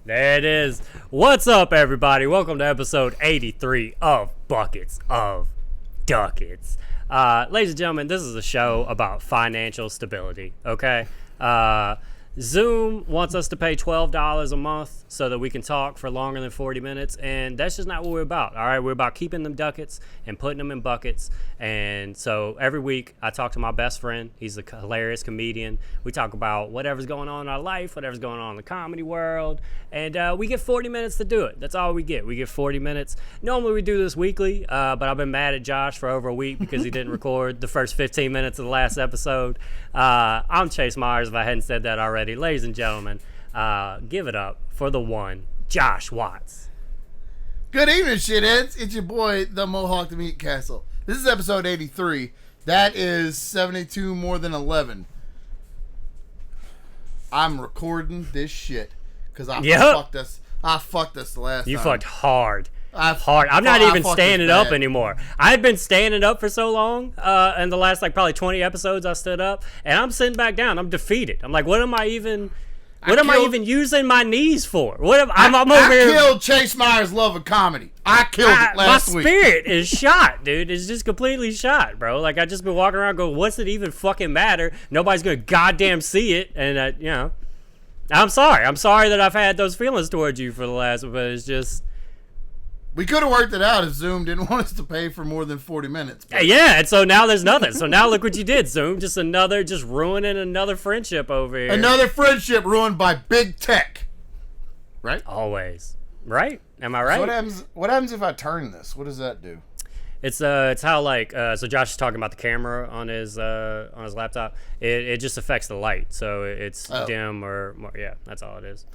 There it is. What's up, everybody? Welcome to episode 83 of Buckets of Duckets. Ladies and gentlemen, this is a show about financial stability, okay? Zoom wants us to pay $12 a month so that we can talk for longer than 40 minutes, and that's just not what we're about, all right? We're about keeping them ducats and putting them in buckets, and so every week I talk to my best friend. He's a hilarious comedian. We talk about whatever's going on in our life, whatever's going on in the comedy world, and we get 40 minutes to do it. That's all we get. We get 40 minutes. Normally we do this weekly, but I've been mad at Josh for over a week because he didn't record the first 15 minutes of the last episode. I'm Chase Myers, if I hadn't said that already. Ladies and gentlemen, give it up for the one, Josh Watts. Good evening, shitheads. It's your boy, the Mohawk the Meat Castle. This is episode 83. That is 72 more than 11. I'm recording this shit because I fucked us the last time. You fucked hard. I'm not even standing up anymore. I've been standing up for so long, in the last probably 20 episodes I stood up, and I'm sitting back down. I'm defeated. I'm like, what am I even using my knees for? I'm over here. I killed Chase Myers' love of comedy. I killed it last week. My spirit is shot, dude. It's just completely shot, bro. Like, I just been walking around going, what's it even fucking matter? Nobody's gonna goddamn see it, and I'm sorry. I'm sorry that I've had those feelings towards you for the last, but it's just. We could have worked it out if Zoom didn't want us to pay for more than 40 minutes. Yeah, and so now there's nothing. So now look what you did, Zoom. Just ruining another friendship over here. Another friendship ruined by big tech. Right? Always. Right? Am I right? So what happens if I turn this? What does that do? It's how so Josh is talking about the camera on his laptop. It just affects the light. So it's dim or more, yeah, that's all it is.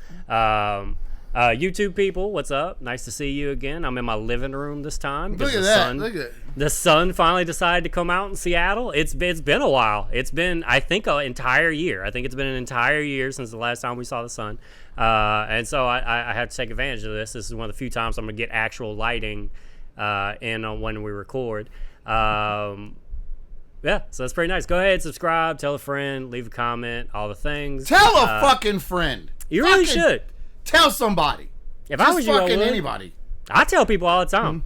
YouTube people, what's up? Nice to see you again. I'm in my living room this time. Look at that. Look at the sun finally decided to come out in Seattle. It's been a while. It's been, I think, an entire year. I think it's been an entire year since the last time we saw the sun. And so I have to take advantage of this. This is one of the few times I'm going to get actual lighting in on when we record. Yeah, so that's pretty nice. Go ahead, subscribe, tell a friend, leave a comment, all the things. Tell a fucking friend. You really should. Tell somebody. If I was you, anybody. I tell people all the time.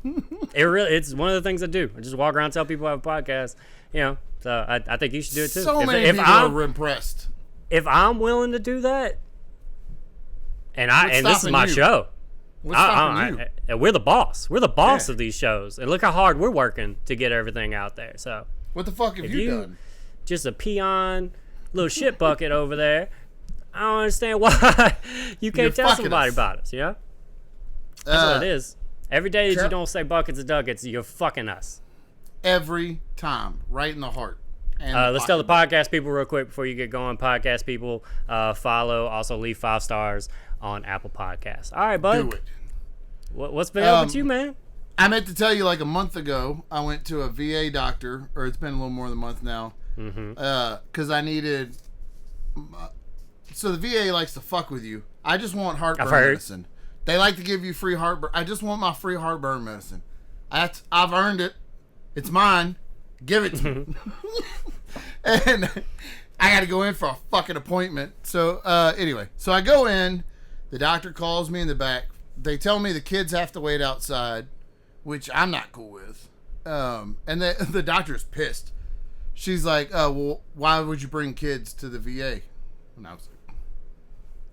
It's one of the things I do. I just walk around and tell people I have a podcast. So I think you should do it too. So many people are impressed. If I'm willing to do that, and this is my show. What's stopping you? We're the boss. We're the boss of these shows. And look how hard we're working to get everything out there. So what the fuck have you done? Just a peon, little shit bucket over there. I don't understand why you can't tell somebody about us, That's what it is. Every day that you don't say buckets of duckets, you're fucking us. Every time. Right in the heart. Let's tell the podcast people real quick before you get going. Podcast people, follow. Also leave 5 stars on Apple Podcasts. All right, bud. Do it. What's been up with you, man? I meant to tell you a month ago, I went to a VA doctor, or it's been a little more than a month now, because I needed... So the VA likes to fuck with you. I just want heartburn medicine. They like to give you free heartburn. I just want my free heartburn medicine. I've earned it. It's mine. Give it to me. And I got to go in for a fucking appointment. So anyway, so I go in. The doctor calls me in the back. They tell me the kids have to wait outside, which I'm not cool with. And the doctor's pissed. She's like, well, why would you bring kids to the VA? And I was like,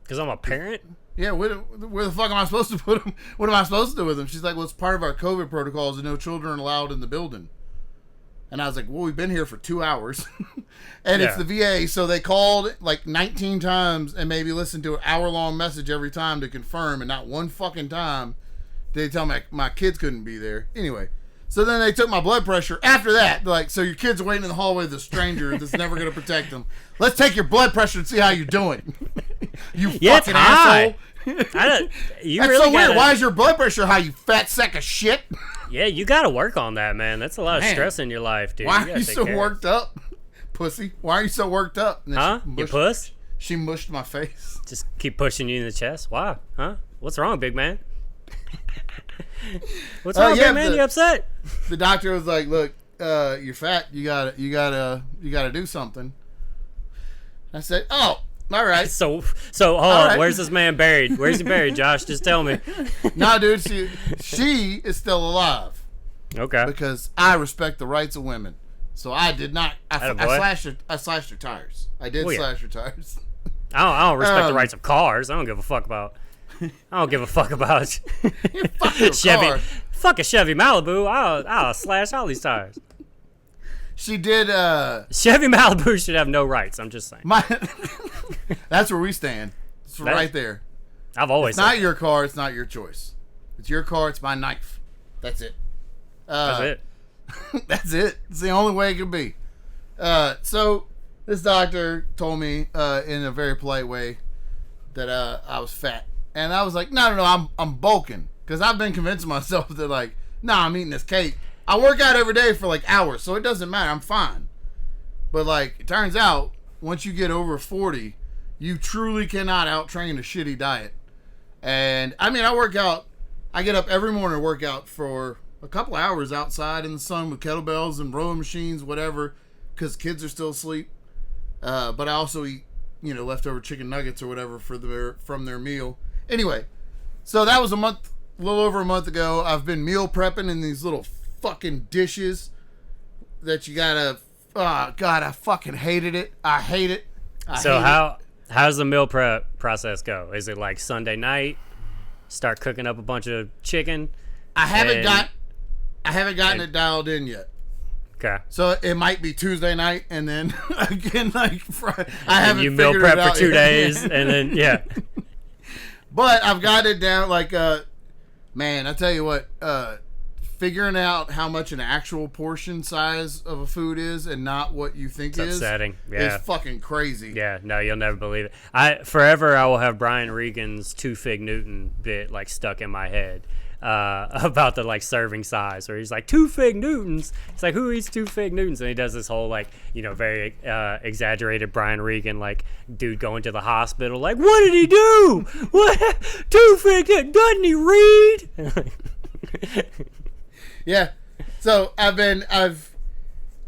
because I'm a parent? Yeah, where the fuck am I supposed to put them? What am I supposed to do with them? She's like, well, it's part of our COVID protocols and no children allowed in the building. And I was like, well, we've been here for 2 hours. And it's the VA, so they called 19 times and maybe listened to an hour-long message every time to confirm, and not one fucking time did they tell me my kids couldn't be there. Anyway, so then they took my blood pressure. After that, so your kids are waiting in the hallway with a stranger that's never going to protect them. Let's take your blood pressure and see how you're doing. You fucking asshole. That's really so weird. Why is your blood pressure high, you fat sack of shit? Yeah, you got to work on that, man. That's a lot of stress in your life, dude. Why are you so worked up? Pussy. Why are you so worked up? You puss? She mushed my face. Just keep pushing you in the chest. Why? Huh? What's wrong, big man? What's wrong, big man? You upset? The doctor was like, look, you're fat. You gotta do something. I said, oh, All right. So hold on. right. Where's this man buried? Where's he buried, Josh? Just tell me. Nah, dude, she is still alive. Okay. Because I respect the rights of women. So I did not. I slashed her tires. I did slash her tires. I don't respect the rights of cars. I don't give a fuck about. Chevy. Car. Fuck a Chevy Malibu. I'll slash all these tires. She did. Chevy Malibu should have no rights. I'm just saying. That's where we stand. It's right there. I've always. It's not your car. It's not your choice. It's your car. It's my knife. That's it. That's it. That's it. It's the only way it could be. So this doctor told me in a very polite way that I was fat, and I was like, no, I'm bulking, because I've been convincing myself that like, I'm eating this cake. I work out every day for like hours, so it doesn't matter. I'm fine. But like, it turns out once you get over 40, you truly cannot out-train a shitty diet. And I mean, I work out. I get up every morning and work out for a couple hours outside in the sun with kettlebells and rowing machines, whatever, because kids are still asleep. But I also eat, leftover chicken nuggets or whatever from their meal. Anyway, so that was a little over a month ago. I've been meal prepping in these little fucking dishes that you gotta. Oh God, I fucking hated it. I hate it. How's the meal prep process go? Is it like Sunday night? Start cooking up a bunch of chicken. I haven't gotten it dialed in yet. Okay. So it might be Tuesday night, and then again like Friday. I haven't. You meal prep for 2 yet. days, and then yeah. But I've got it down. Like, man, I tell you what. Figuring out how much an actual portion size of a food is and not what you think it's upsetting. Yeah. is fucking crazy. Yeah, no, you'll never believe it. I will have Brian Regan's 2 Fig Newton bit like stuck in my head about the like serving size, where he's like 2 Fig Newtons. It's like, who eats 2 Fig Newtons? And he does this whole like very exaggerated Brian Regan like dude going to the hospital like, what did he do? What 2 Fig? Doesn't he read? Yeah, so I've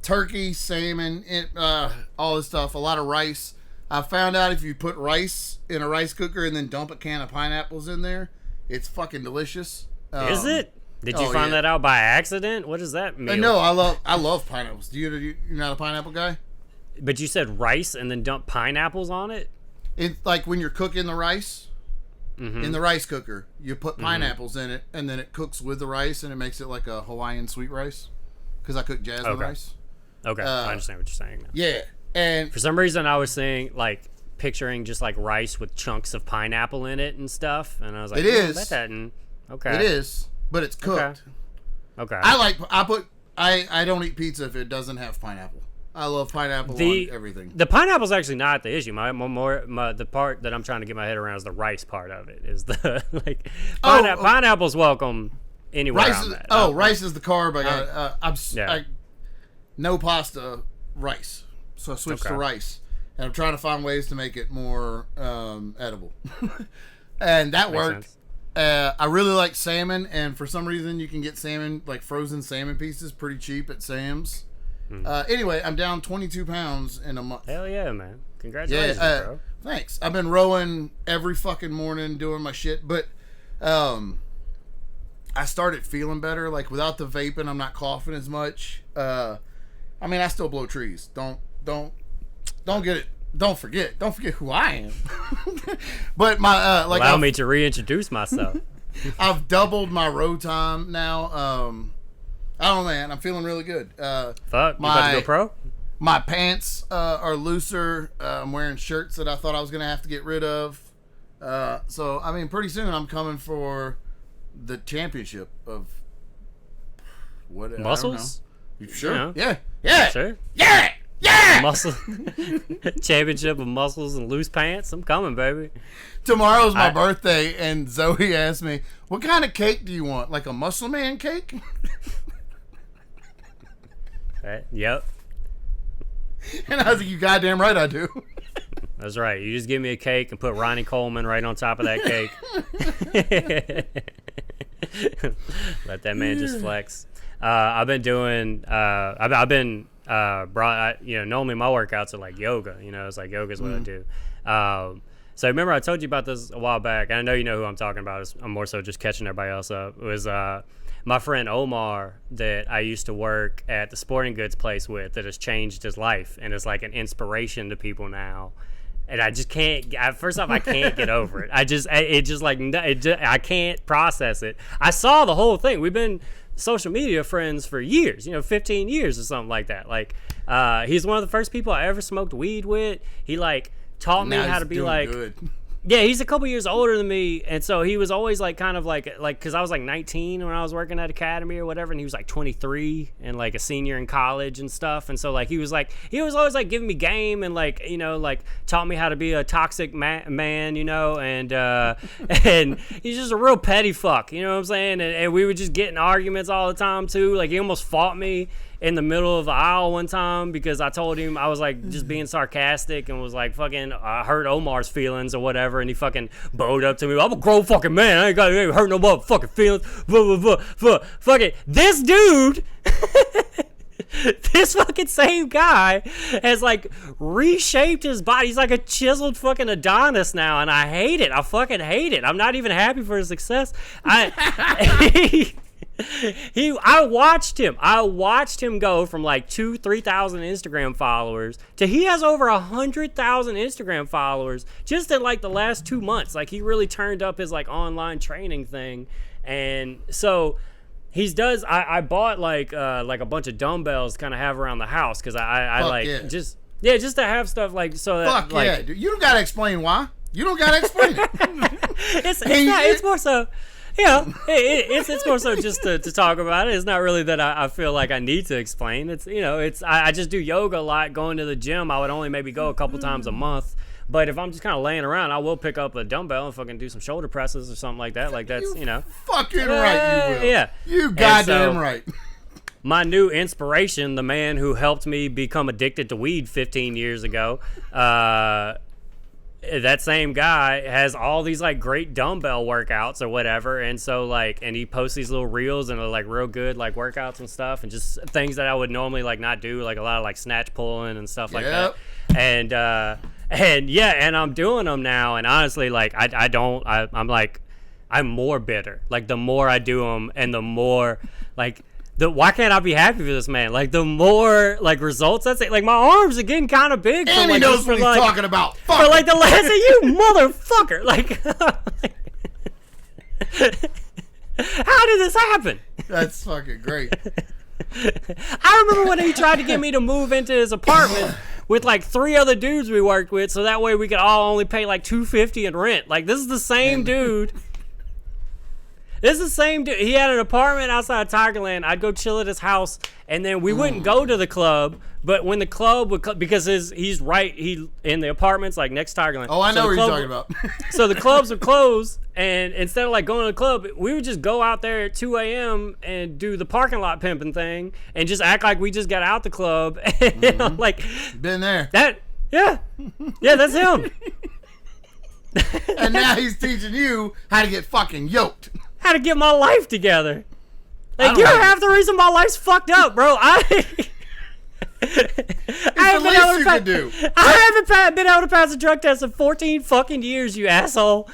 turkey, salmon, all this stuff, a lot of rice. I found out if you put rice in a rice cooker and then dump a can of pineapples in there, it's fucking delicious. Is it? Did you find that out by accident? What does that mean? No, I love pineapples. You're not a pineapple guy? But you said rice and then dump pineapples on it? It's like when you're cooking the rice. In the rice cooker, you put pineapples in it, and then it cooks with the rice, and it makes it like a Hawaiian sweet rice. Because I cook jasmine rice. Okay, I understand what you're saying now. Yeah, and for some reason I was saying picturing just like rice with chunks of pineapple in it and stuff, and I was like, it is. Okay, it is, but it's cooked. Okay. I don't eat pizza if it doesn't have pineapple. I love pineapple on everything. The pineapple's actually not the issue. The part that I'm trying to get my head around is the rice part of it. Is the pineapple's welcome anywhere. Rice is the carb. No pasta, rice. So I switched to rice, and I'm trying to find ways to make it more edible. And that worked. I really like salmon, and for some reason you can get salmon, like frozen salmon pieces, pretty cheap at Sam's. Anyway, I'm down 22 pounds in a month. Hell yeah, man. Congratulations, bro. Thanks. I've been rowing every fucking morning, doing my shit, but I started feeling better. Like, without the vaping, I'm not coughing as much. I mean, I still blow trees. Don't forget who I am. But my allow me to reintroduce myself. I've doubled my row time now. I don't know, man. I'm feeling really good. Fuck, you about to go pro? My pants are looser. I'm wearing shirts that I thought I was going to have to get rid of. So, I mean, pretty soon I'm coming for the championship of what? Muscles? You sure? Yeah. Sure. Yeah! Muscle championship of muscles and loose pants. I'm coming, baby. Tomorrow's my birthday, and Zoey asked me, what kind of cake do you want? Like a muscle man cake? Yep. And I was like, you goddamn right I do. That's right. You just give me a cake and put Ronnie Coleman right on top of that cake. Let that man just flex. I've been doing. I've been normally my workouts are like yoga. It's like yoga's what I do. So remember I told you about this a while back, and I know you know who I'm talking about. I'm more so just catching everybody else up. It was my friend Omar that I used to work at the sporting goods place with that has changed his life and is like an inspiration to people now. And I just can't. First off, I can't get over it. I can't process it. I saw the whole thing. We've been social media friends for years, 15 years or something like that. Like, he's one of the first people I ever smoked weed with. He like taught me how to be like. Good. Yeah, he's a couple years older than me, and so he was always like kind of like because I was like 19 when I was working at Academy or whatever, and he was like 23 and like a senior in college and stuff, and so like he was always like giving me game and like like taught me how to be a toxic man, and and he's just a real petty fuck, you know what I'm saying? And we would just get in arguments all the time too. Like he almost fought me in the middle of the aisle one time because I told him I was like just being sarcastic and was like fucking hurt Omar's feelings or whatever, and he fucking bowed up to me. I'm a grown fucking man. I ain't hurt no motherfucking feelings. Fucking this dude. This fucking same guy has like reshaped his body. He's like a chiseled fucking Adonis now, and I hate it. I fucking hate it. I'm not even happy for his success. I watched him go from like 2,000-3,000 Instagram followers to he has over 100,000 Instagram followers just in like the last 2 months. Like he really turned up his like online training thing. And so I bought like a bunch of dumbbells to kind of have around the house because just to have stuff like so that fuck like, yeah, dude. You don't gotta explain why. You don't gotta explain it. It's more so. It's more so just to talk about it. It's not really that I feel like I need to explain. I just do yoga a lot. Going to the gym, I would only maybe go a couple times a month. But if I'm just kind of laying around, I will pick up a dumbbell and fucking do some shoulder presses or something like that. Like that's fucking right. You will. Yeah, you goddamn right. My new inspiration, the man who helped me become addicted to weed 15 years ago. That same guy has all these like great dumbbell workouts or whatever, and so like, and he posts these little reels and like real good like workouts and stuff, and just things that I would normally like not do, like a lot of like snatch pulling and stuff like that. And I'm doing them now, and honestly, like I'm like I'm more bitter. Like the more I do them, and the more like. Why can't I be happy for this man? Like the more like results, that's it. Like my arms are getting kind of big. And he knows what he's talking about. Fuck. For like the last of you motherfucker. Like, how did this happen? That's fucking great. I remember when he tried to get me to move into his apartment with like 3 other dudes we worked with, so that way we could all only pay like $250 in rent. Like this is the same dude. This is the same dude. He had an apartment outside of Tigerland. I'd go chill at his house, and then we wouldn't go to the club. But when the club would, because he's right, he in the apartments like next to Tigerland. Oh, I know what you're talking about. So the clubs would close, and instead of like going to the club, we would just go out there at 2 a.m. and do the parking lot pimping thing, and just act like we just got out the club. And I'm like, been there. Yeah, that's him. And now he's teaching you how to get fucking yoked. How to get my life together. Like you're half the reason my life's fucked up, bro. I haven't been able to pass a drug test in 14 fucking years, you asshole.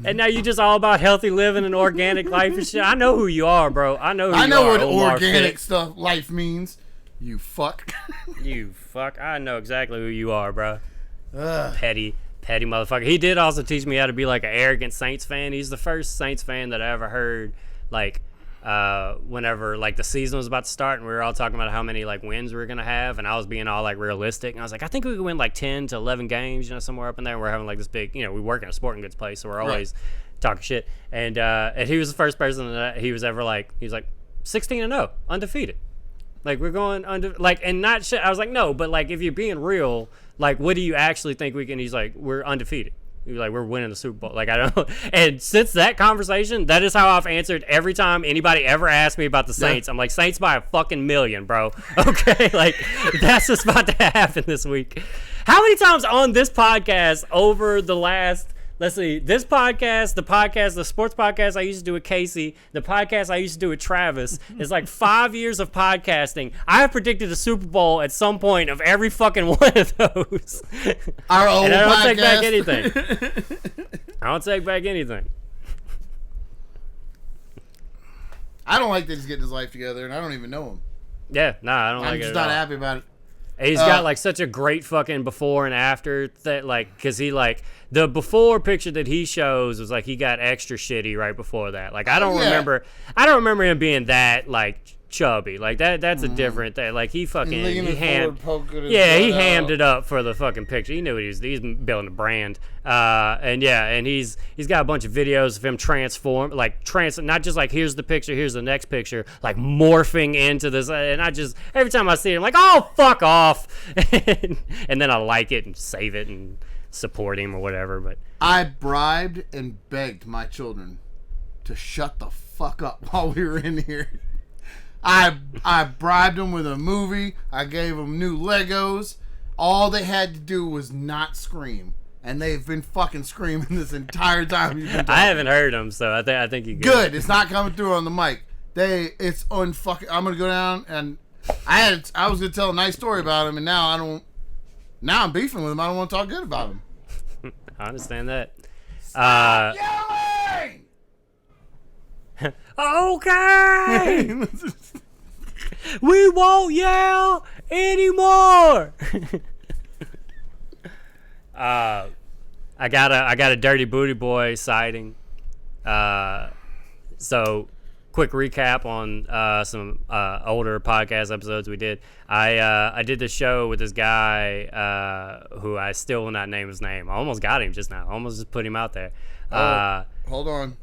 And now you just all about healthy living and organic life and shit. I know who you are, bro. I know what organic stuff life means. You fuck. You fuck. I know exactly who you are, bro. Petty motherfucker. He did also teach me how to be like an arrogant Saints fan. He's the first Saints fan that I ever heard like whenever like the season was about to start and we were all talking about how many like wins we were gonna have, and I was being all like realistic, and I was like, I think we could win like 10 to 11 games, somewhere up in there. And we're having like this big, we work in a sporting goods place, so we're always talking shit. And he was the first person that he was ever like, he was like 16-0 undefeated. Like we're going under, like, and not shit. I was like, no, but like if you're being real, like what do you actually think we can? He's like, we're undefeated. He's like, we're winning the Super Bowl. Like I don't. And since that conversation, that is how I've answered every time anybody ever asked me about the Saints. I'm like, Saints by a fucking million, bro. Okay, like that's what's about to happen this week. How many times on this podcast over the last let's see. The sports podcast I used to do with Casey, the podcast I used to do with Travis, is like 5 years of podcasting. I have predicted a Super Bowl at some point of every fucking one of those. Our old and I don't podcast. take back anything. I don't take back anything. I don't like that he's getting his life together, and I don't even know him. Yeah, I don't like it. I'm just at not all. happy about it. He's got like such a great fucking before and after that, like, cause he like the before picture that he shows was like he got extra shitty right before that. Like I don't remember him being that like chubby. Like that's a different thing. Like he fucking he hammed it up for the fucking picture. He knew what he's building a brand. And he's got a bunch of videos of him not just like here's the picture, here's the next picture, like morphing into this. And I just every time I see it, I'm like, oh fuck off, and then I like it and save it and support him or whatever. But I bribed and begged my children to shut the fuck up while we were in here. I bribed them with a movie. I gave them new Legos. All they had to do was not scream. And they've been fucking screaming this entire time you've been talking. I haven't heard them, so I think you're good. Good. It's not coming through on the mic. It's unfucking. I'm gonna go down and I was gonna tell a nice story about him, and now I don't. Now I'm beefing with him. I don't want to talk good about him. I understand that. Stop yelling! Okay. We won't yell anymore. I got a Dirty Booty Boy sighting. So quick recap on some older podcast episodes we did. I did the show with this guy who I still will not name his name. I almost got him just now. I almost just put him out there. Hold on.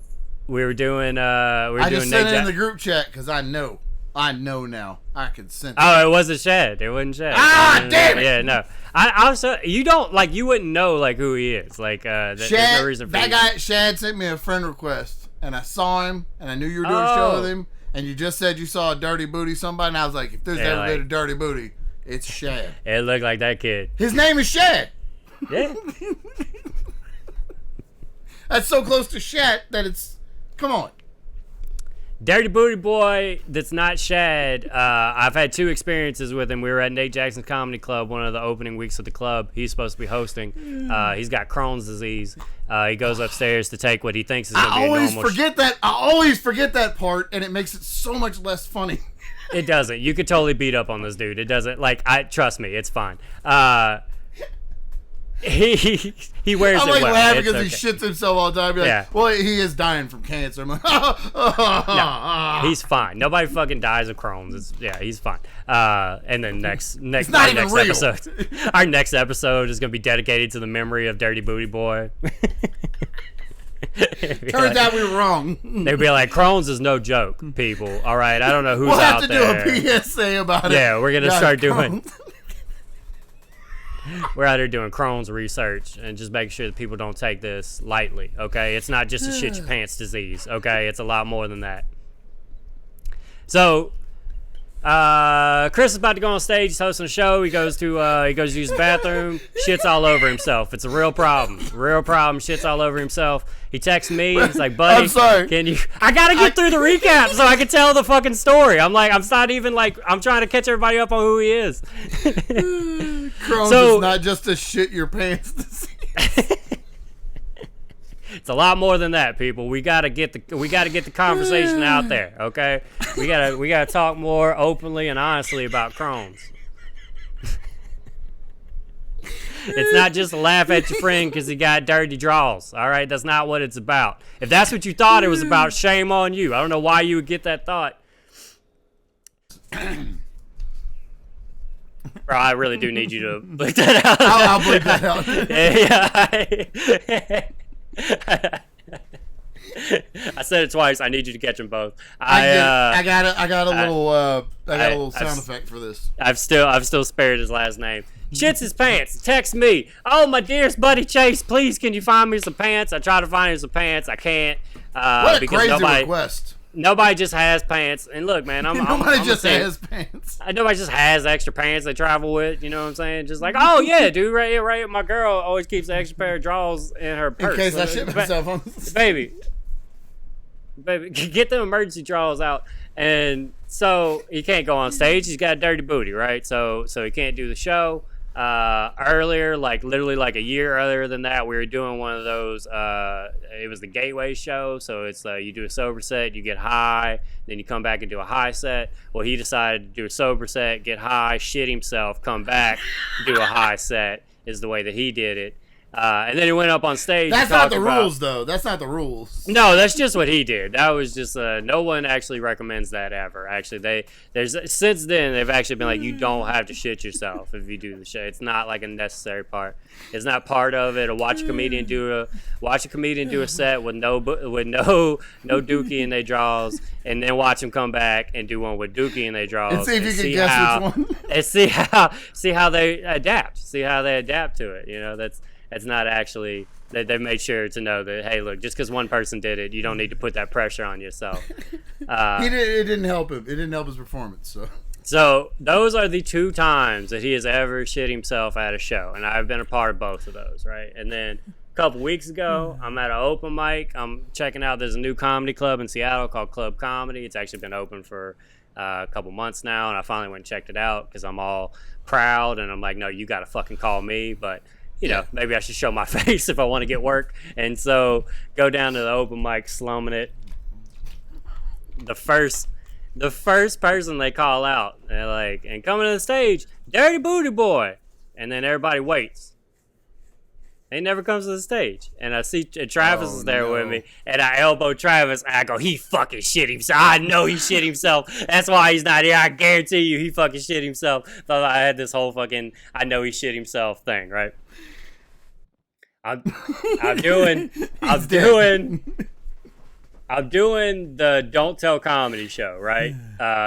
We were doing. I just sent it in the group chat because I know now. I can sense. Oh, it wasn't Shad. It wasn't Shad. Damn it! Yeah, no. I also you don't like you wouldn't know like who he is. Like Shad, there's no reason for that guy Shad sent me a friend request, and I saw him, and I knew you were doing a show with him, and you just said you saw a dirty booty somebody, and I was like, if there's ever been a dirty booty, it's Shad. It looked like that kid. His name is Shad. Yeah. That's so close to Shad that it's. Come on. Dirty Booty Boy that's not Shad. I've had two experiences with him. We were at Nate Jackson's Comedy Club, one of the opening weeks of the club. He's supposed to be hosting. He's got Crohn's disease. He goes upstairs to take what he thinks is going to be a normal... I always forget that part, and it makes it so much less funny. It doesn't. You could totally beat up on this dude. It doesn't. Trust me, it's fine. He wears I'm it like well. laughing because he shits himself all the time. Like, yeah. Well, he is dying from cancer. I'm like, no, he's fine. Nobody fucking dies of Crohn's. He's fine. And then next episode, our next episode is gonna be dedicated to the memory of Dirty Booty Boy. Turns out we were wrong. They'd be like, Crohn's is no joke, people. All right, I don't know who's out there. We'll have to do a PSA about it. Yeah, we're gonna start doing. We're out here doing Crohn's research and just making sure that people don't take this lightly, okay? It's not just a shit your pants disease, okay? It's a lot more than that. So, Chris is about to go on stage. He's hosting a show. He goes to use the bathroom. Shits all over himself. It's a real problem. Real problem. Shits all over himself. He texts me. He's like, buddy, I'm sorry. Can you... I got to get through the recap so I can tell the fucking story. I'm trying to catch everybody up on who he is. Crohn's is not just a shit your pants disease. It's a lot more than that, people. We gotta get the conversation out there, okay? We gotta talk more openly and honestly about Crohn's. It's not just a laugh at your friend because he got dirty draws. All right, that's not what it's about. If that's what you thought it was about, shame on you. I don't know why you would get that thought. Bro, I really do need you to bleep that out. I'll bleep that out. I said it twice. I need you to catch them both. I got a little sound effect for this. I've still spared his last name. Shits his pants. Text me. Oh, my dearest buddy Chase, please can you find me some pants? I try to find him some pants. I can't. What a crazy request. Nobody just has pants. And look, man, Nobody just has pants. Nobody just has extra pants they travel with. You know what I'm saying? Just like, oh yeah, dude, right. My girl always keeps an extra pair of drawers in her purse. In case I shit myself on baby, get the emergency drawers out. And so he can't go on stage. He's got a dirty booty, right? So he can't do the show. Earlier, like literally like a year earlier than that, we were doing one of those. It was the Gateway show. So it's you do a sober set, you get high, then you come back and do a high set. Well, he decided to do a sober set, get high, shit himself, come back, do a high set. Is the way that he did it. And then he went up on stage. That's not the rules, though. That's not the rules. No, that's just what he did. That was just no one actually recommends that ever. Actually, since then they've actually been like, you don't have to shit yourself if you do the shit. It's not like a necessary part. It's not part of it. Or watch a comedian do a set with no dookie in their draws, and then watch him come back and do one with dookie in their draws. And see if you can guess which one. And see how they adapt. See how they adapt to it. You know, that's not actually. They made sure to know that, hey, look, just because one person did it, you don't need to put that pressure on yourself. It didn't help him. It didn't help his performance. So those are the 2 times that he has ever shit himself at a show, and I've been a part of both of those, right? And then a couple weeks ago, I'm at an open mic. I'm checking out. There's a new comedy club in Seattle called Club Comedy. It's actually been open for a couple months now, and I finally went and checked it out because I'm all proud, and I'm like, no, you got to fucking call me, but you know, maybe I should show my face if I want to get work. And so go down to the open mic, slumming it. The first person they call out, they're like, and coming to the stage, Dirty Booty Boy. And then everybody waits. He never comes to the stage. And I see Travis is there with me. And I elbow Travis. And I go, he fucking shit himself. I know he shit himself. That's why he's not here. I guarantee you he fucking shit himself. So I had this whole fucking I know he shit himself thing, right? I'm doing the Don't Tell comedy show, right?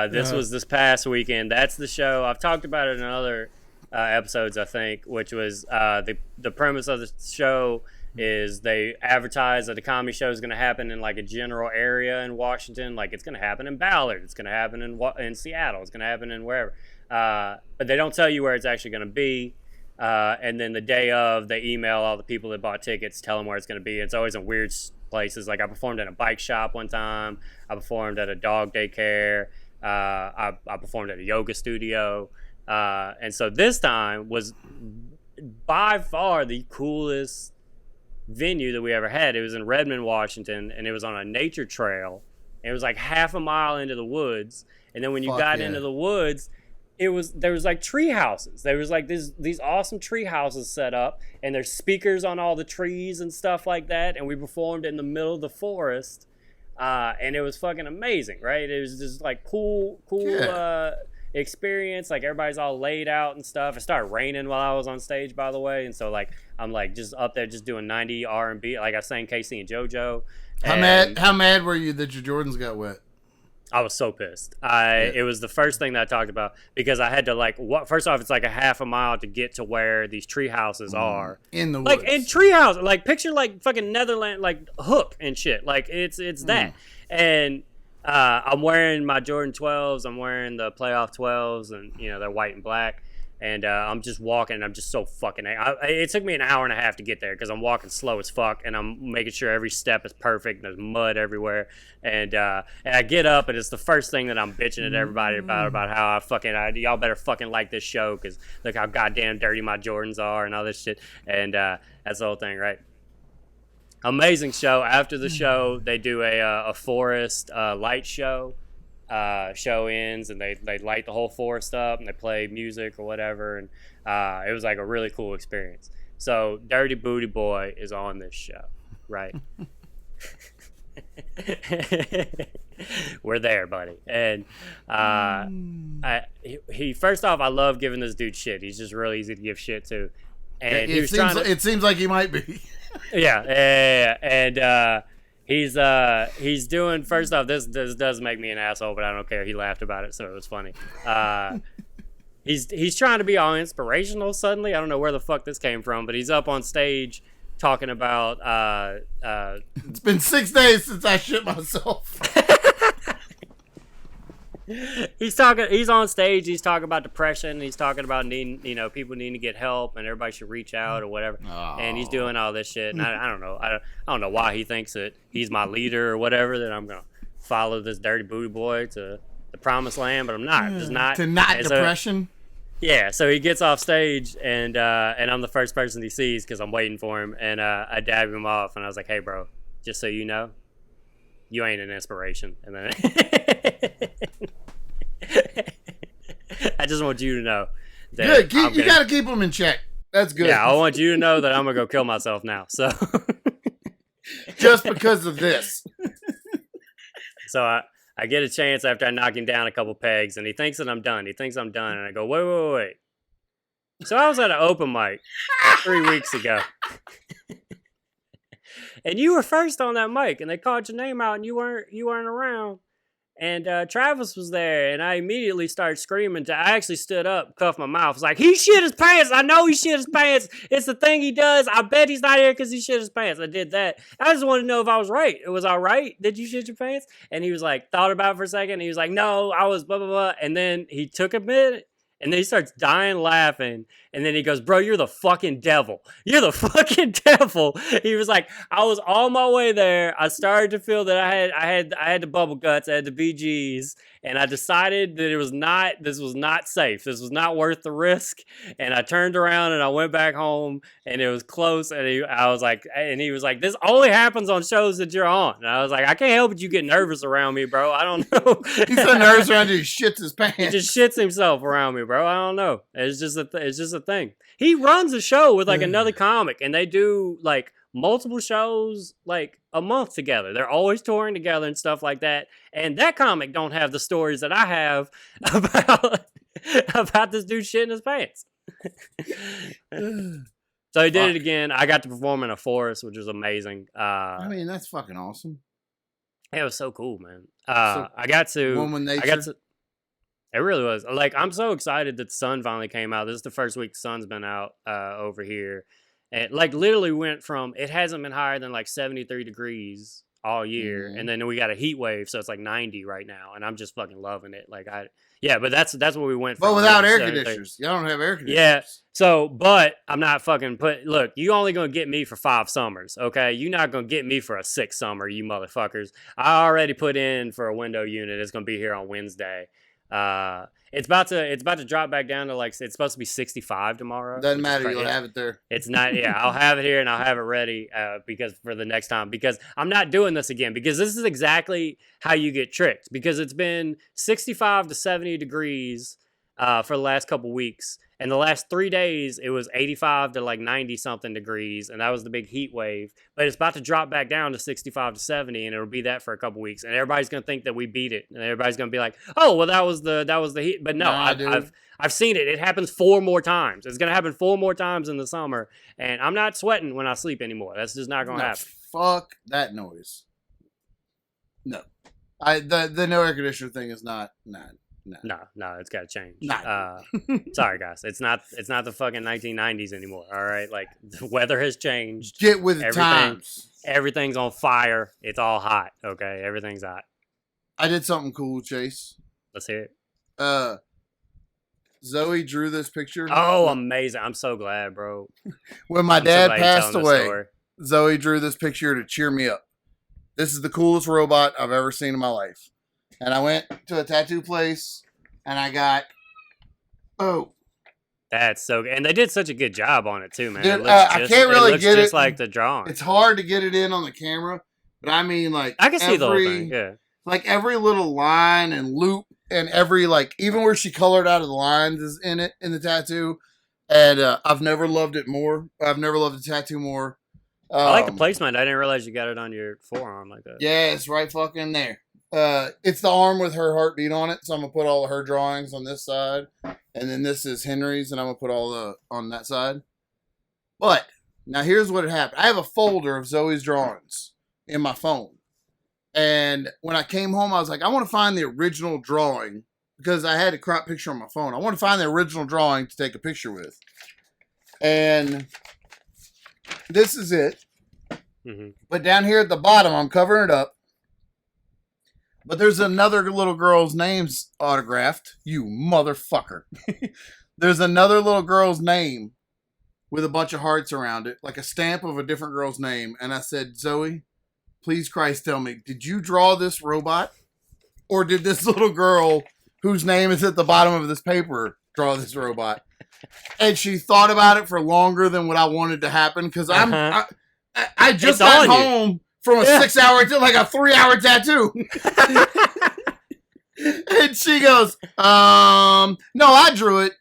This was this past weekend. That's the show. I've talked about it in other episodes, I think, which was the premise of the show is they advertise that the comedy show is going to happen in like a general area in Washington. Like it's going to happen in Ballard. It's going to happen in Seattle. It's going to happen in wherever. But they don't tell you where it's actually going to be. And then the day of, they email all the people that bought tickets, tell them where it's going to be. It's always in weird places. Like I performed at a bike shop one time. I performed at a dog daycare. I performed at a yoga studio. And so this time was by far the coolest venue that we ever had. It was in Redmond, Washington, and it was on a nature trail. And it was like half a mile into the woods. And then when you got into the woods, there was like tree houses. There was like these awesome tree houses set up, and there's speakers on all the trees and stuff like that. And we performed in the middle of the forest, and it was fucking amazing, right? It was just like cool experience. Like everybody's all laid out and stuff. It started raining while I was on stage, by the way, and so like I'm like just up there just doing 90 R&B. Like I sang Casey and JoJo. How mad were you that your Jordans got wet? I was so pissed. It was the first thing that I talked about because I had to first off, it's like a half a mile to get to where these tree houses are in the woods. Like in tree houses, like picture like fucking Netherlands, like Hook and shit. Like it's that. And I'm wearing my Jordan 12s. I'm wearing the playoff 12s, and you know they're white and black. And I'm just walking, and I'm just so fucking... it took me an hour and a half to get there because I'm walking slow as fuck, and I'm making sure every step is perfect, and there's mud everywhere. And I get up, and it's the first thing that I'm bitching at everybody about how y'all better fucking like this show because look how goddamn dirty my Jordans are and all this shit. And that's the whole thing, right? Amazing show. After the show, they do a forest light show. Show ends and they light the whole forest up and they play music or whatever, and it was like a really cool experience. So Dirty Booty Boy is on this show, right? We're there, buddy. And he first off, I love giving this dude shit. He's just really easy to give shit to, and it seems like he might be. yeah. And he's doing, first off, this does make me an asshole, but I don't care. He laughed about it, so it was funny. He's trying to be all inspirational suddenly. I don't know where the fuck this came from, but he's up on stage talking about it's been 6 days since I shit myself. He's talking. He's on stage. He's talking about depression. He's talking about needing, people needing to get help, and everybody should reach out or whatever. Oh. And he's doing all this shit. And I don't know. I don't know why he thinks that he's my leader or whatever. That I'm gonna follow this dirty booty boy to the promised land, but I'm not. I'm just not. To not depression. Yeah. So he gets off stage, and I'm the first person he sees because I'm waiting for him, and I dab him off, and I was like, "Hey, bro, just so you know, you ain't an inspiration." And then. I just want you to know that you got to keep them in check. That's good. Yeah, I want you to know that I'm gonna go kill myself now. So just because of this. So I get a chance after I knock him down a couple pegs, and he thinks that I'm done. He thinks I'm done, and I go, wait. So I was at an open mic 3 weeks ago, and you were first on that mic, and they called your name out, and you weren't around. And Travis was there, and I immediately started screaming. I actually stood up, cuffed my mouth. I was like, he shit his pants. I know he shit his pants. It's the thing he does. I bet he's not here because he shit his pants. I did that. I just wanted to know if I was right. It was all right. Did you shit your pants? And he was like, thought about it for a second. And he was like, no, I was blah, blah, blah. And then he took a minute. And then he starts dying laughing. And then he goes, bro, you're the fucking devil. You're the fucking devil. He was like, I was on my way there. I started to feel that I had the bubble guts. I had the BGs. And I decided that this was not safe. This was not worth the risk. And I turned around and I went back home and it was close. And he was like, this only happens on shows that you're on. And I was like, I can't help but you get nervous around me, bro. I don't know. He's so nervous around you, he shits his pants. He just shits himself around me, bro. I don't know. It's just a thing. He runs a show with like another comic, and they do like multiple shows like a month together. They're always touring together and stuff like that. And that comic don't have the stories that I have about this dude shitting his pants. So he did it again. I got to perform in a forest, which was amazing. I mean, that's fucking awesome. It was so cool, man. I got to. It really was. Like, I'm so excited that the sun finally came out. This is the first week the sun's been out over here. And, like, literally went from, it hasn't been higher than, like, 73 degrees all year. Mm-hmm. And then we got a heat wave, so it's, like, 90 right now. And I'm just fucking loving it. Like, but that's where we went from. But without air conditioners. Y'all don't have air conditioners. Yeah. So, but I'm not fucking look, you only going to get me for 5 summers, okay? You're not going to get me for a 6th summer, you motherfuckers. I already put in for a window unit. It's going to be here on Wednesday. It's about to drop back down to like, it's supposed to be 65 tomorrow. Doesn't matter, you'll have it there. It's not, I'll have it here and I'll have it ready because for the next time, because I'm not doing this again, because this is exactly how you get tricked, because it's been 65 to 70 degrees for the last couple weeks. And the last 3 days, it was 85 to like 90 something degrees, and that was the big heat wave. But it's about to drop back down to 65 to 70, and it'll be that for a couple weeks. And everybody's gonna think that we beat it, and everybody's gonna be like, "Oh, well, that was the heat." But no, I've seen it. It happens 4 more times. It's gonna happen 4 more times in the summer, and I'm not sweating when I sleep anymore. That's just not gonna happen. Fuck that noise. No, the no air conditioner thing is not. No, it's got to change. Nah. Sorry, guys. It's not the fucking 1990s anymore, all right? Like, the weather has changed. Get with the times. Everything's on fire. It's all hot, okay? Everything's hot. I did something cool, Chase. Let's hear it. Zoey drew this picture. Oh, amazing. I'm so glad, bro. When my dad passed away, Zoey drew this picture to cheer me up. This is the coolest robot I've ever seen in my life. And I went to a tattoo place, and I got, that's so good. And they did such a good job on it, too, man. Dude, I can't really get it. Just like the drawing. It's hard to get it in on the camera, but I mean, like, I can see the whole thing, yeah. Like, every little line and loop, and every, like, even where she colored out of the lines is in it, in the tattoo. And I've never loved it more. I've never loved the tattoo more. I like the placement. I didn't realize you got it on your forearm like that. Yeah, it's right fucking there. It's the arm with her heartbeat on it, so I'm gonna put all of her drawings on this side, and then this is Henry's, and I'm gonna put all on that side. But now here's what happened. I have a folder of Zoey's drawings in my phone, and when I came home, I was like, I want to find the original drawing because I had a crop picture on my phone. I want to find the original drawing to take a picture with, and this is it. Mm-hmm. But down here at the bottom, I'm covering it up. But there's another little girl's name's autographed. You motherfucker. There's another little girl's name with a bunch of hearts around it, like a stamp of a different girl's name. And I said, Zoey, please Christ tell me, did you draw this robot? Or did this little girl whose name is at the bottom of this paper draw this robot? And she thought about it for longer than what I wanted to happen because I just got home from a 6 hour to like a 3 hour tattoo. And she goes, no, I drew it.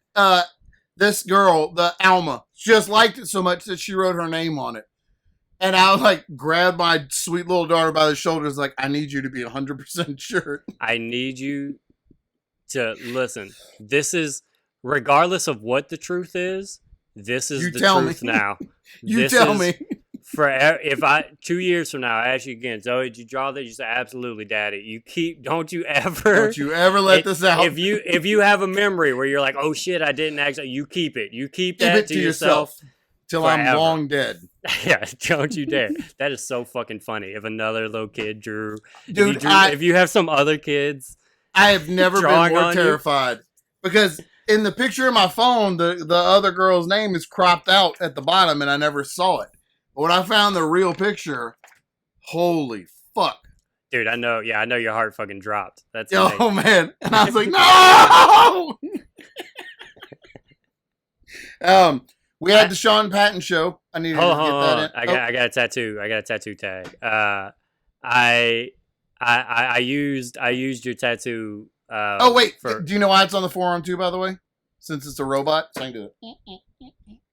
This girl, the Alma, just liked it so much that she wrote her name on it. And I like grabbed my sweet little daughter by the shoulders, like, I need you to be 100% sure. I need you to listen. This is, regardless of what the truth is, this is the truth now. You tell me. For if I 2 years from now I ask you again, Zoey, did you draw that? You say absolutely, Daddy. Don't you ever let this out. If you have a memory where you're like, oh shit, I didn't actually, you keep it. You keep that to yourself till forever. I'm long dead. Yeah, don't you dare. That is so fucking funny. If another little kid drew, dude, if you have some other kids, I have never been more terrified because in the picture of my phone, the other girl's name is cropped out at the bottom, and I never saw it. But when I found the real picture, holy fuck, dude! I know your heart fucking dropped. That's oh man, and I was like, no. We had the Sean Patton show. I needed to get that in. I got a tattoo. I got a tattoo tag. I used your tattoo. Wait, do you know why it's on the forearm too? By the way, since it's a robot, so I can do it.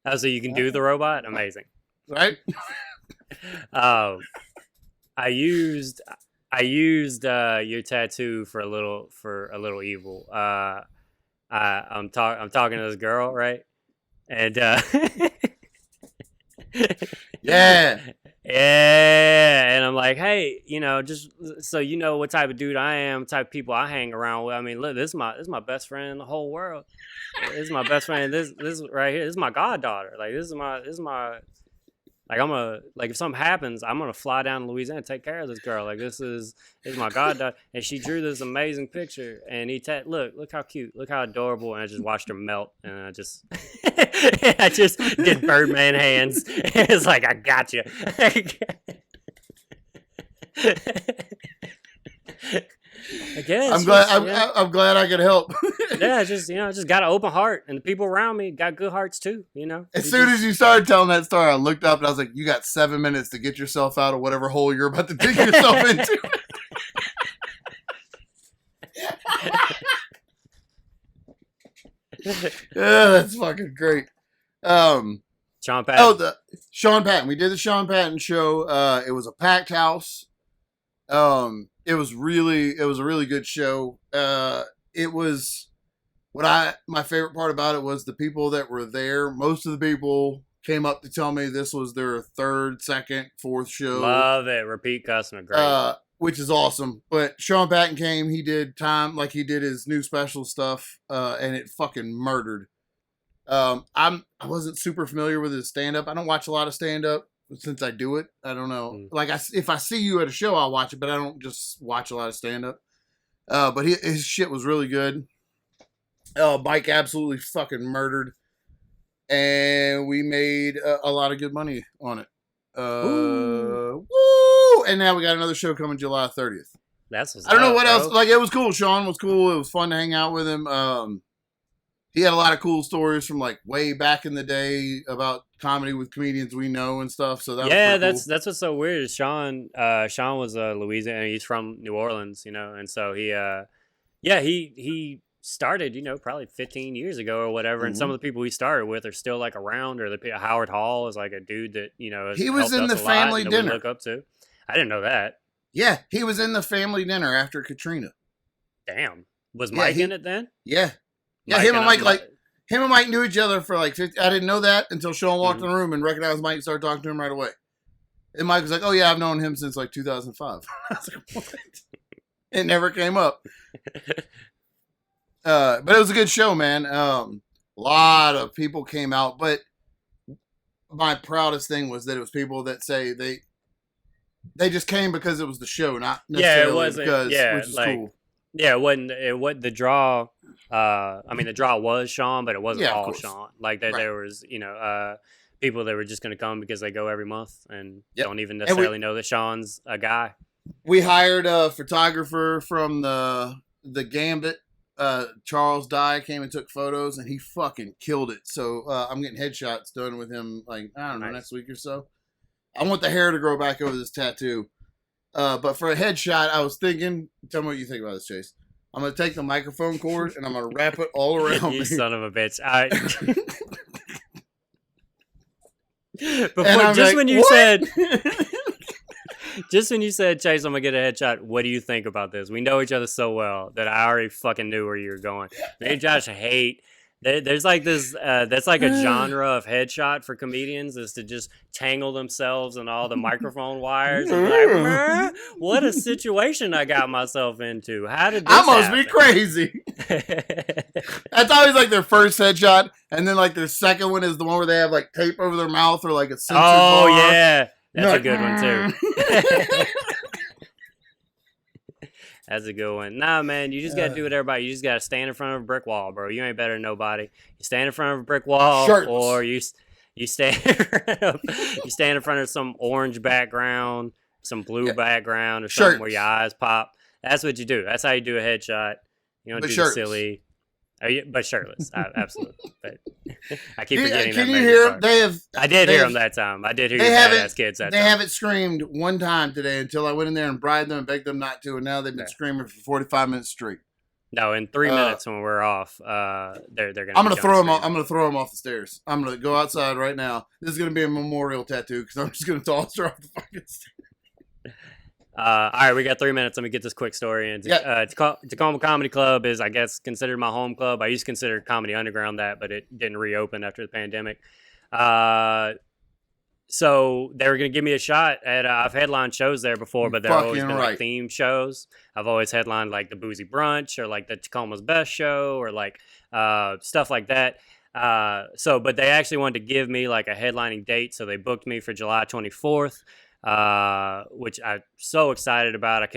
Oh, so you can do the robot? Amazing, right? I used your tattoo for a little evil. I'm talking to this girl, right? And yeah, and I'm like, hey, just so you know what type of dude I am, type of people I hang around with. I mean, look, this is my best friend in the whole world. This is my best friend. This right here. This is my goddaughter. Like this is my. Like if something happens, I'm gonna fly down to Louisiana and take care of this girl. Like this is my goddaughter, and she drew this amazing picture. And look how cute, look how adorable. And I just watched her melt, and I just did Birdman hands. It's like I got you. I guess I'm glad I could help. Yeah, just got an open heart, and the people around me got good hearts too. As soon as you started telling that story, I looked up and I was like, "You got 7 minutes to get yourself out of whatever hole you're about to dig yourself into." Yeah, that's fucking great. Sean Patton. Oh, Sean Patton. We did the Sean Patton show. It was a packed house. It was a really good show. It was my favorite part about it was the people that were there. Most of the people came up to tell me this was their third, second, fourth show. Love it. Repeat customer. Great. Which is awesome. But Sean Patton came, he did time, like he did his new special stuff, and it fucking murdered. I wasn't super familiar with his stand-up. I don't watch a lot of stand-up. Since I do it, I don't know. Like if I see you at a show, I'll watch it, but I don't just watch a lot of stand up. But his shit was really good. Mike absolutely fucking murdered, and we made a lot of good money on it. Woo! And now we got another show coming July 30th. I don't know what else. Like it was cool. Sean was cool. It was fun to hang out with him. He had a lot of cool stories from like way back in the day about comedy with comedians we know and stuff. So that's what's so weird. Sean was Louisiana. He's from New Orleans, and so he started, probably 15 years ago or whatever. Mm-hmm. And some of the people he started with are still like around. Or Howard Hall is like a dude that he was in the family dinner. We look up to. I didn't know that. Yeah, he was in the family dinner after Katrina. Damn, was Mike in it then? Yeah. Yeah, him and Mike knew each other for like 50. I didn't know that until Sean walked in the room and recognized Mike and started talking to him right away. And Mike was like, "Oh yeah, I've known him since like 2005." I was like, "What?" It never came up. But it was a good show, man. A lot of people came out, but my proudest thing was that it was people that say They just came because it was the show, not Yeah, it necessarily wasn't. because, Yeah, which is like cool. yeah, it wasn't. It what the draw. I mean, the draw was Sean, but it wasn't Yeah, of all course. Sean. Like there was, people that were just going to come because they go every month and don't even necessarily know that Sean's a guy. We hired a photographer from the Gambit. Charles Dye came and took photos, and he fucking killed it. So I'm getting headshots done with him, like, I don't know, next week or so. I want the hair to grow back over this tattoo. But for a headshot, I was thinking, tell me what you think about this, Chase. I'm going to take the microphone cord, and I'm going to wrap it all around You me. son of a bitch. Just when you said, Chase, I'm gonna get a headshot, what do you think about this? We know each other so well that I already fucking knew where you were going. Me and Josh hate. There's like this. That's like a genre of headshot for comedians, is to just tangle themselves in all the microphone wires. And be like, what a situation I got myself into. How did this I must happen? be crazy. That's always like their first headshot, and then like their second one is the one where they have like tape over their mouth or like a censored bar. Yeah. That's a good one, too. That's a good one. Nah, man, you just got to do what everybody. You just got to stand in front of a brick wall, bro. You ain't better than nobody. You stand in front of a brick wall, Shirtless. or you stand in front of some orange background, some blue background, or something where your eyes pop. That's what you do. That's how you do a headshot. You don't do the silly. But shirtless, absolutely. But I keep forgetting that. Can you hear? I did hear them that time. I did hear you badass kids that time. They haven't screamed one time today until I went in there and bribed them and begged them not to, and now they've been screaming for 45 minutes straight. No, in 3 minutes when we're off, they're gonna. I'm gonna throw them. I'm gonna throw them off the stairs. I'm gonna go outside right now. This is gonna be a memorial tattoo because I'm just gonna toss her off the fucking stairs. All right, we got 3 minutes. Let me get this quick story in. Tacoma Comedy Club is, I guess, considered my home club. I used to consider Comedy Underground that, but it didn't reopen after the pandemic. So they were going to give me a shot at, I've headlined shows there before, but they're always been like themed shows. I've always headlined like the Boozy Brunch or like the Tacoma's Best Show or like stuff like that. But they actually wanted to give me like a headlining date. So they booked me for July 24th. Which I'm so excited about. I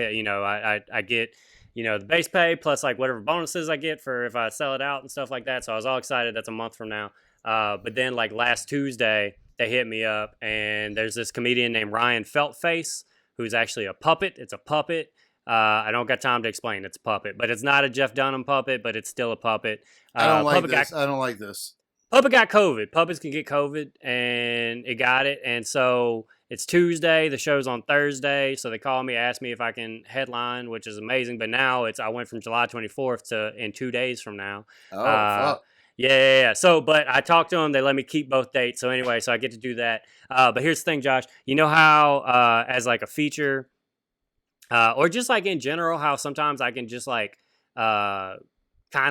get, the base pay plus like whatever bonuses I get for if I sell it out and stuff like that. So I was all excited. That's a month from now. But then like last Tuesday, they hit me up and there's this comedian named Ryan Feltface, who's actually a puppet. It's a puppet. I don't got time to explain. It's a puppet, but it's not a Jeff Dunham puppet, but it's still a puppet. I don't like this. Puppet got COVID. Puppets can get COVID, and it got it. And so it's Tuesday. The show's on Thursday. So they called me, asked me if I can headline, which is amazing. But now I went from July 24th to in 2 days from now. Oh, fuck. Yeah. So, but I talked to them. They let me keep both dates. So anyway, so I get to do that. But here's the thing, Josh. You know how as like a feature or just like in general, how sometimes I can just like kind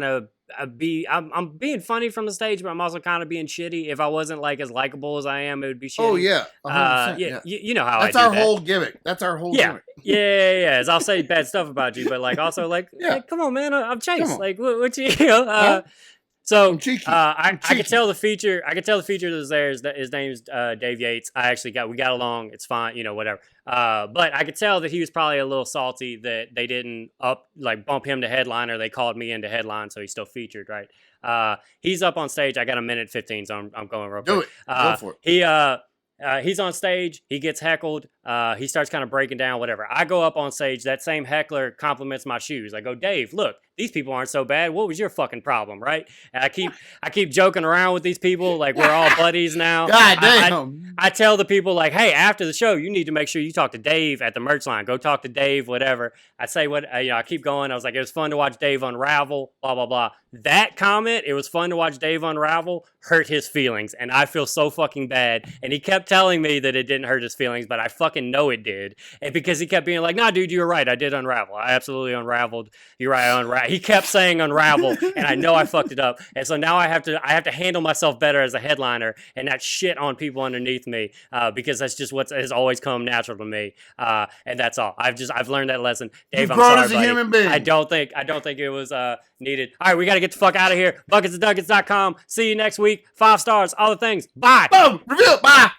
of I'm being funny from the stage, but I'm also kind of being shitty. If I wasn't like as likable as I am, it would be shitty. Oh yeah, 100%, yeah. You know how that's I do our whole gimmick. That's our whole gimmick. Yeah. As I'll say bad stuff about you, but like also like, hey, come on, man, I'm Chase. Like, what you know? So I could tell the feature. I could tell the feature that was there. His name's Dave Yates. We got along. It's fine. Whatever. But I could tell that he was probably a little salty that they didn't bump him to headliner. They called me into headline, so he's still featured, right? He's up on stage. I got a minute 15, so I'm going real quick. Do it. Go for it. He's on stage. He gets heckled. He starts kind of breaking down, whatever. I go up on stage. That same heckler compliments my shoes. I go, Dave, look, these people aren't so bad. What was your fucking problem, right? And I keep joking around with these people. Like, we're all buddies now. God damn. I tell the people, like, hey, after the show, you need to make sure you talk to Dave at the merch line. Go talk to Dave, whatever. I say I keep going. I was like, it was fun to watch Dave unravel, blah, blah, blah. That comment, it was fun to watch Dave unravel, hurt his feelings. And I feel so fucking bad. And he kept telling me that it didn't hurt his feelings, but I fucking know it did. And because he kept being like, nah, dude, you're right. I did unravel. I absolutely unraveled. You're right. I unraveled. He kept saying unravel, and I know I fucked it up. And so now I have to handle myself better as a headliner and not shit on people underneath me because that's just what has always come natural to me. And that's all. I've learned that lesson. Dave, I'm sorry, buddy. Human being. I don't think it was needed. All right, we got to get the fuck out of here. Bucketsandduckets.com. See you next week. 5 stars. All the things. Bye. Boom. Reveal. Bye.